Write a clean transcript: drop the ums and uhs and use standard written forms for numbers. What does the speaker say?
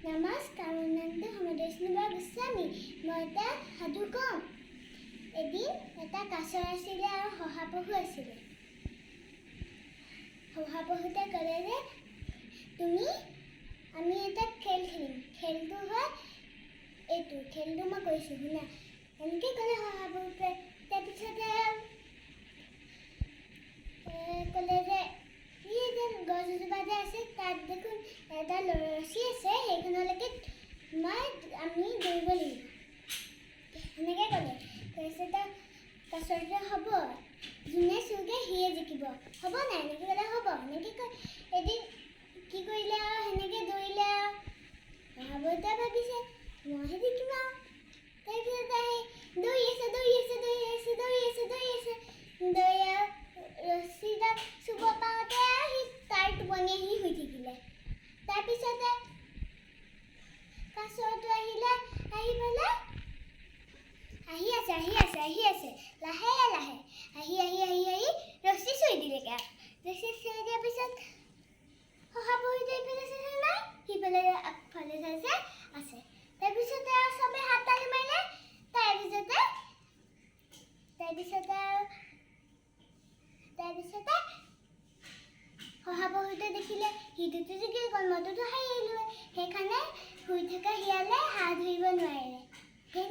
নমস্কাৰ, মোৰ নামটো সমদৰ্শিনী বৰা গোস্বামী। মই এটা সাধু কম। এদিন এটা কাছ আছিলে আৰু শহাপহু আছিলে। শহাপহুতে ক'লে যে আমি এটা খেল খেলিম। খেলটো হয় এইটো। খেলটো মই কৈছোঁ শুনা। এনেকৈ ক'লে শহাপহুটোৱে। তাৰপিছতে ক'লে যে ই যে গছ এজোপা যে আছে তাত দেখোন এটা ৰছী আছে, সেইখনলৈকে আমি দৌৰিব লাগিব। সেনেকৈ ক'লে। তাৰপিছতে কাছটোৱে হ'ব, যোনে চুকে সিয়ে জিকিব, হ'ব নাই? এনেকৈ ক'লে হ'ব। এনেকৈ কয় এদিন কি কৰিলে আৰু সেনেকৈ দৌৰিলে আৰু শহাপহুটোৱে ভাবিছে মইহে জিকিম আৰু। তাৰপিছতে দৌৰি আছে ৰছীডাল চুব পাওঁতে সি তাৰ টোপনি আহি শুই থাকিলে। তাৰপিছতে কাছটো আহি পেলাই আহি আছে লাহে আহি ৰছী চুই দিলেগৈ। ৰছী চুই দিয়াৰ পিছত শহাপহুটোৱে ইফালে চাইছে নাই, সিফালে আগফালে চাইছে আছে। তাৰপিছতে আৰু চবে হাত তালি মাৰিলে। তাৰপিছতে শহাপহুটোৱে দেখিলে সিটোতো জিকি গ'ল, মইতো হাৰি আহিলোঁ। সেইকাৰণে শুই থকা শিয়ালে হাঁহ ধৰিব নোৱাৰিলে।